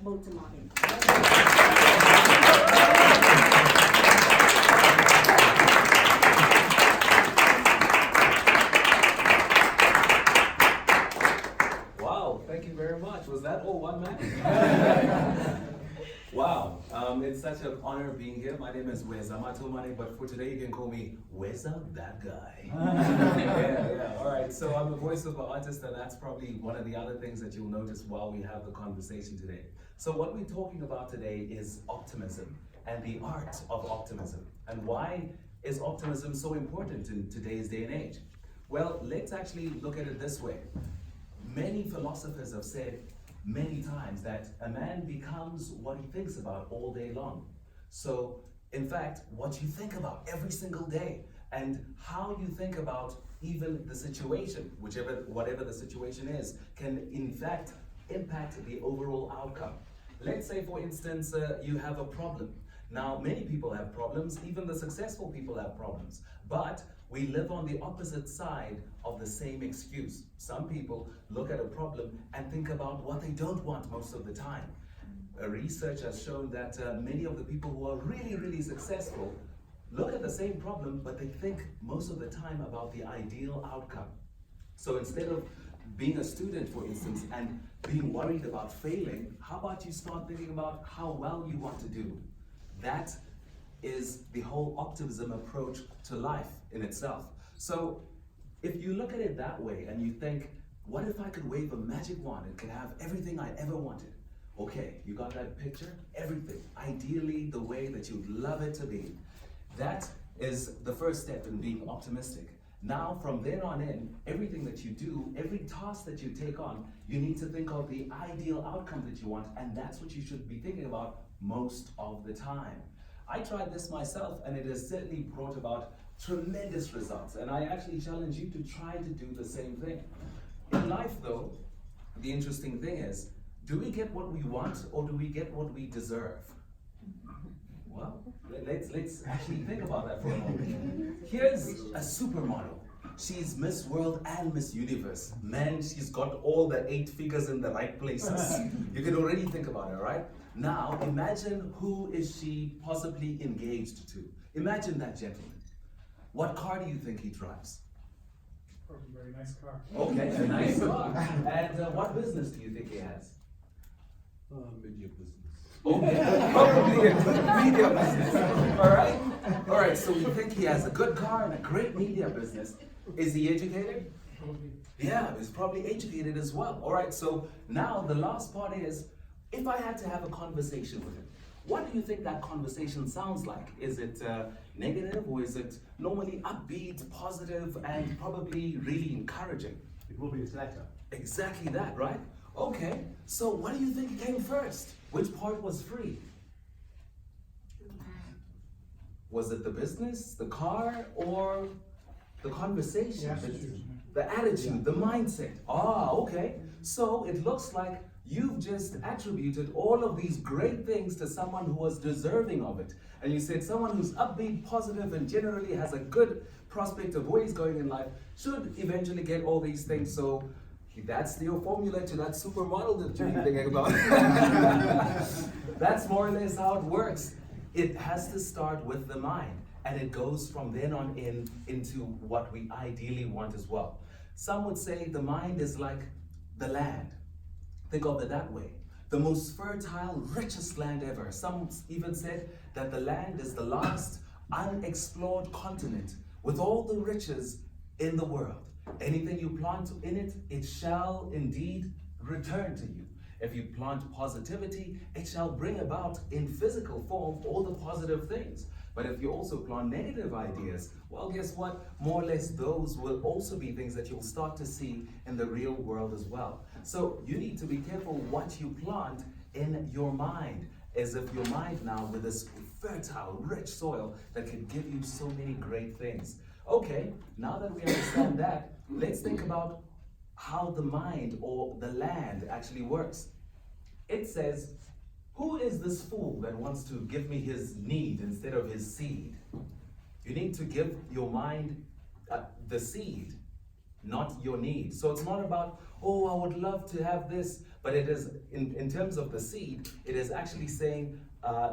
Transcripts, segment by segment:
Matomane. Wow, thank you very much. Was that all one man? Wow, it's such an honor being here. My name is Weza Matomane, but for today you can call me Weza that guy. Yeah, all right. So I'm a voiceover artist, and that's probably one of the other things that you'll notice while we have the conversation today. So what we're talking about today is optimism and the art of optimism. And why is optimism so important in today's day and age? Well, let's actually look at it this way. Many philosophers have said many times that a man becomes what he thinks about all day long. So, in fact, what you think about every single day and how you think about even the situation, whatever the situation is, can in fact impact the overall outcome. Let's say, for instance, you have a problem. Now, many people have problems, even the successful people have problems, but we live on the opposite side of the same excuse. Some people look at a problem and think about what they don't want most of the time. Research has shown that many of the people who are really, really successful look at the same problem, but they think most of the time about the ideal outcome. So instead of being a student, for instance, and being worried about failing, how about you start thinking about how well you want to do? That is the whole optimism approach to life in itself. So if you look at it that way and you think, what if I could wave a magic wand and could have everything I ever wanted? Okay, you got that picture? Everything, ideally the way that you'd love it to be. That is the first step in being optimistic. Now, from then on in, everything that you do, every task that you take on, you need to think of the ideal outcome that you want, and that's what you should be thinking about most of the time. I tried this myself, and it has certainly brought about tremendous results, and I actually challenge you to try to do the same thing. In life, though, the interesting thing is, do we get what we want, or do we get what we deserve? Well, let's actually think about that for a moment. Here's a supermodel. She's Miss World and Miss Universe. Man, she's got all the 8 figures in the right places. You can already think about her, right? Now, imagine who is she possibly engaged to. Imagine that gentleman. What car do you think he drives? Probably a very nice car. Okay, a nice car. And what business do you think he has? Media business. Okay, probably a good media business. All right. So we think he has a good car and a great media business. Is he educated? Probably. Yeah, he's probably educated as well. All right. So now the last part is, if I had to have a conversation with him, what do you think that conversation sounds like? Is it negative, or is it normally upbeat, positive, and probably really encouraging? It will be his letter. Exactly that, right? Okay, so what do you think came first? Which part was free? Was it the business, the car, or the conversation? The attitude, the mindset. Ah, okay. So it looks like you've just attributed all of these great things to someone who was deserving of it. And you said someone who's upbeat, positive, and generally has a good prospect of where he's going in life should eventually get all these things. So that's your formula to that supermodel that you're thinking about. That's more or less how it works. It has to start with the mind, and it goes from then on into what we ideally want as well. Some would say the mind is like the land. Think of it that way. The most fertile, richest land ever. Some even said that the land is the last unexplored continent with all the riches in the world. Anything you plant in it, it shall indeed return to you. If you plant positivity, it shall bring about in physical form all the positive things. But if you also plant negative ideas, well, guess what? More or less those will also be things that you'll start to see in the real world as well. So you need to be careful what you plant in your mind, as if your mind now with this fertile, rich soil that can give you so many great things. Okay, now that we understand that, let's think about how the mind or the land actually works. It says, who is this fool that wants to give me his need instead of his seed? You need to give your mind the seed, not your need. So it's not about, oh, I would love to have this, But it is, in terms of the seed, it is actually saying,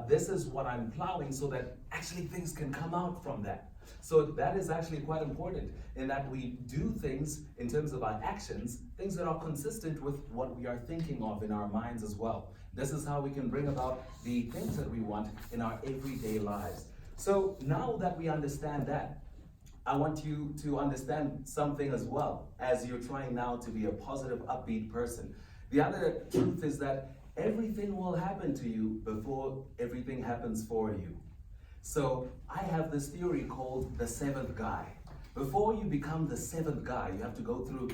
this is what I'm plowing so that actually things can come out from that. So that is actually quite important in that we do things in terms of our actions, things that are consistent with what we are thinking of in our minds as well. This is how we can bring about the things that we want in our everyday lives. So now that we understand that, I want you to understand something as well as you're trying now to be a positive, upbeat person. The other truth is that everything will happen to you before everything happens for you. So I have this theory called the seventh guy. Before you become the seventh guy, you have to go through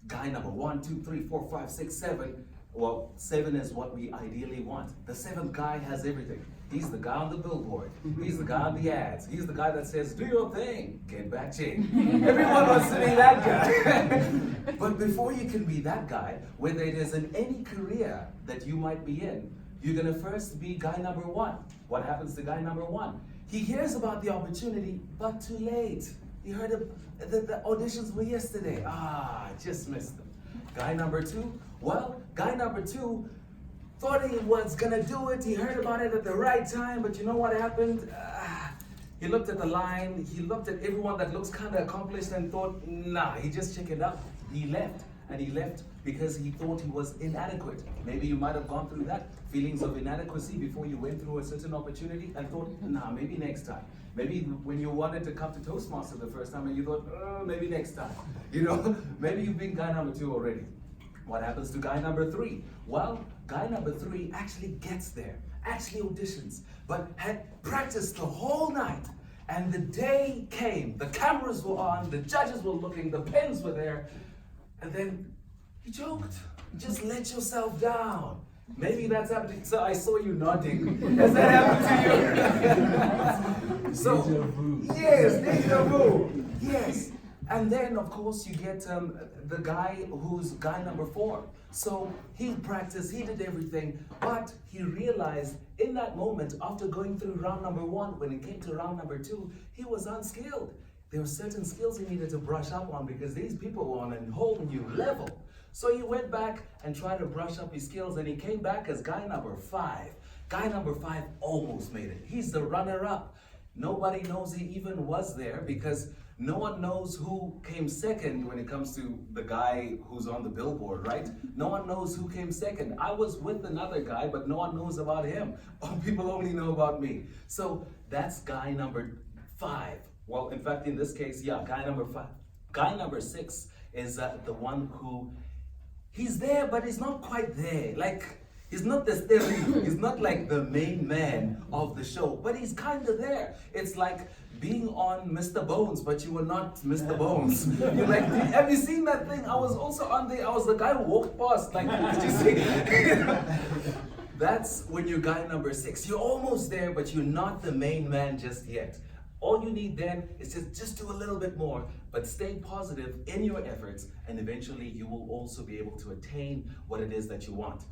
guy number 1, 2, 3, 4, 5, 6, 7. Well, 7 is what we ideally want. The seventh guy has everything. He's the guy on the billboard. He's the guy on the ads. He's the guy that says, do your thing, get back change. Everyone wants to be that guy. But before you can be that guy, whether it is in any career that you might be in, you're gonna first be guy number 1. What happens to guy number 1? He hears about the opportunity, but too late. He heard the auditions were yesterday. Just missed them. Guy number 2, well, guy number 2 thought he was gonna do it. He heard about it at the right time, but you know what happened? He looked at the line, he looked at everyone that looks kind of accomplished and thought, nah, he just chickened out. He left, and he left because he thought he was inadequate. Maybe you might have gone through that, feelings of inadequacy before you went through a certain opportunity and thought, nah, maybe next time. Maybe when you wanted to come to Toastmasters the first time and you thought, maybe next time. You know, maybe you've been guy number 2 already. What happens to guy number 3? Well, guy number 3 actually gets there, actually auditions, but had practiced the whole night. And the day came, the cameras were on, the judges were looking, the pens were there, and then you choked. Just let yourself down. Maybe that's happening. So I saw you nodding. Has that happened to you? So, yes, deja vu. Yes. And then, of course, you get the guy who's guy number 4. So he practiced, he did everything, but he realized in that moment, after going through round number 1, when it came to round number 2, he was unskilled. There were certain skills he needed to brush up on because these people were on a whole new level. So he went back and tried to brush up his skills, and he came back as guy number 5. Guy number 5 almost made it. He's the runner-up. Nobody knows he even was there because no one knows who came second when it comes to the guy who's on the billboard, right? No one knows who came second. I was with another guy, but no one knows about him. People only know about me. So that's guy number 5. Well, in fact, in this case, yeah, guy number 5. Guy number 6 is the one who, he's there, but he's not quite there. Like, he's not the stereo. He's not like the main man of the show, but he's kind of there. It's like being on Mr. Bones, but you were not Mr. Bones. You're like, have you seen that thing? I was also on I was the guy who walked past. Like, did you see? That's when you're guy number 6. You're almost there, but you're not the main man just yet. All you need then is just do a little bit more, but stay positive in your efforts, and eventually you will also be able to attain what it is that you want.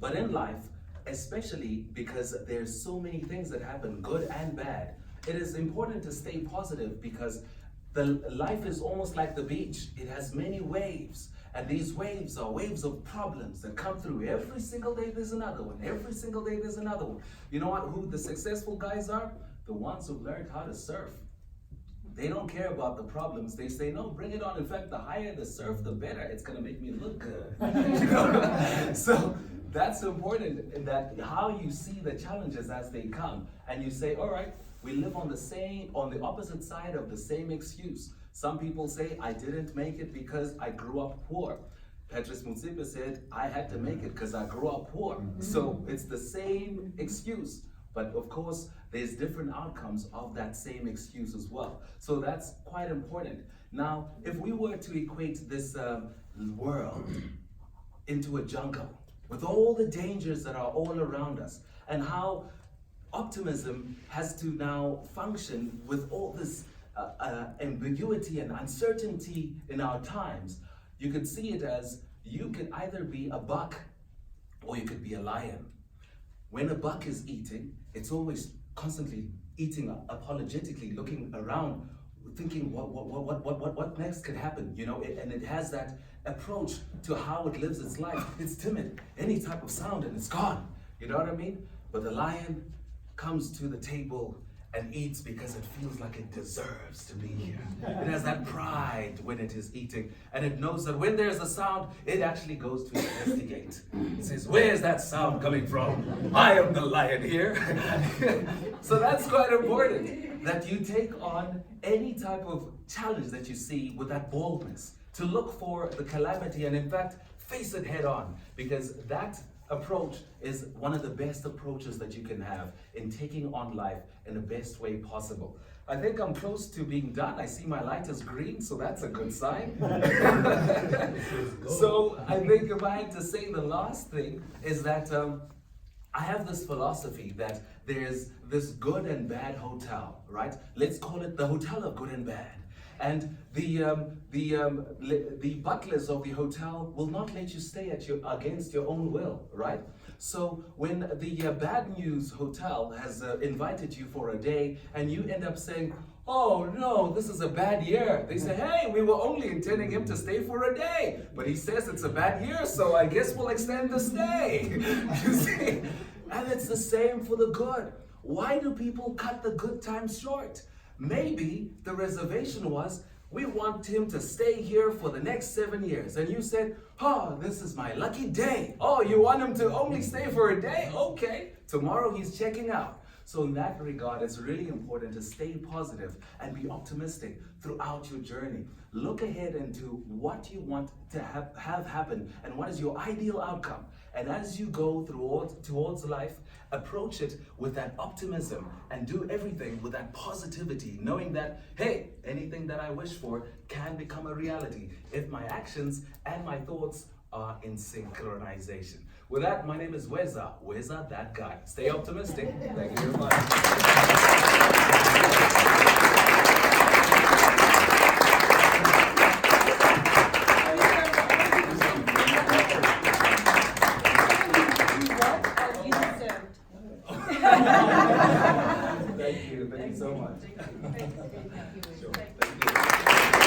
But in life, especially because there's so many things that happen, good and bad, it is important to stay positive because life is almost like the beach. It has many waves, and these waves are waves of problems that come through. Every single day there's another one. Every single day there's another one. You know what? Who the successful guys are? The ones who learned how to surf. They don't care about the problems. They say, no, bring it on. In fact, the higher the surf, the better. It's going to make me look good. You know? So that's important in that how you see the challenges as they come. And you say, all right, we live on the opposite side of the same excuse. Some people say, I didn't make it because I grew up poor. Patrice Motsepe said, I had to make it because I grew up poor. So it's the same excuse. But of course, there's different outcomes of that same excuse as well. So that's quite important. Now, if we were to equate this world into a jungle with all the dangers that are all around us, and how optimism has to now function with all this ambiguity and uncertainty in our times, you could see it as you could either be a buck or you could be a lion. When a buck is eating, it's always constantly eating apologetically, looking around. thinking what next could happen, you know, and it has that approach to how it lives its life. It's timid, any type of sound and it's gone, you know what I mean? But the lion comes to the table and eats because it feels like it deserves to be here. It has that pride when it is eating, and it knows that when there's a sound, it actually goes to investigate. It says, where's that sound coming from? I am the lion here. So that's quite important, that you take on any type of challenge that you see with that boldness, to look for the calamity and in fact, face it head on, because that approach is one of the best approaches that you can have in taking on life in the best way possible. I think I'm close to being done. I see my light is green, so that's a good sign. So I think if I had to say the last thing is that I have this philosophy that there's this good and bad hotel, right? Let's call it the hotel of good and bad. And the butlers of the hotel will not let you stay against your own will, right? So when the bad news hotel has invited you for a day and you end up saying, oh no, this is a bad year. They say, hey, we were only intending him to stay for a day, but he says it's a bad year, so I guess we'll extend the stay. You see? And it's the same for the good. Why do people cut the good times short? Maybe the reservation was, we want him to stay here for the next 7 years. And you said, oh, this is my lucky day. Oh, you want him to only stay for a day? Okay, tomorrow he's checking out. So in that regard, it's really important to stay positive and be optimistic throughout your journey. Look ahead into what you want to have happen and what is your ideal outcome. And as you go towards life, approach it with that optimism and do everything with that positivity, knowing that, hey, anything that I wish for can become a reality if my actions and my thoughts are in synchronization. With that, my name is Weza that guy. Stay optimistic. Thank you very much. Thank you so much. Thank you. Sure. Thank you.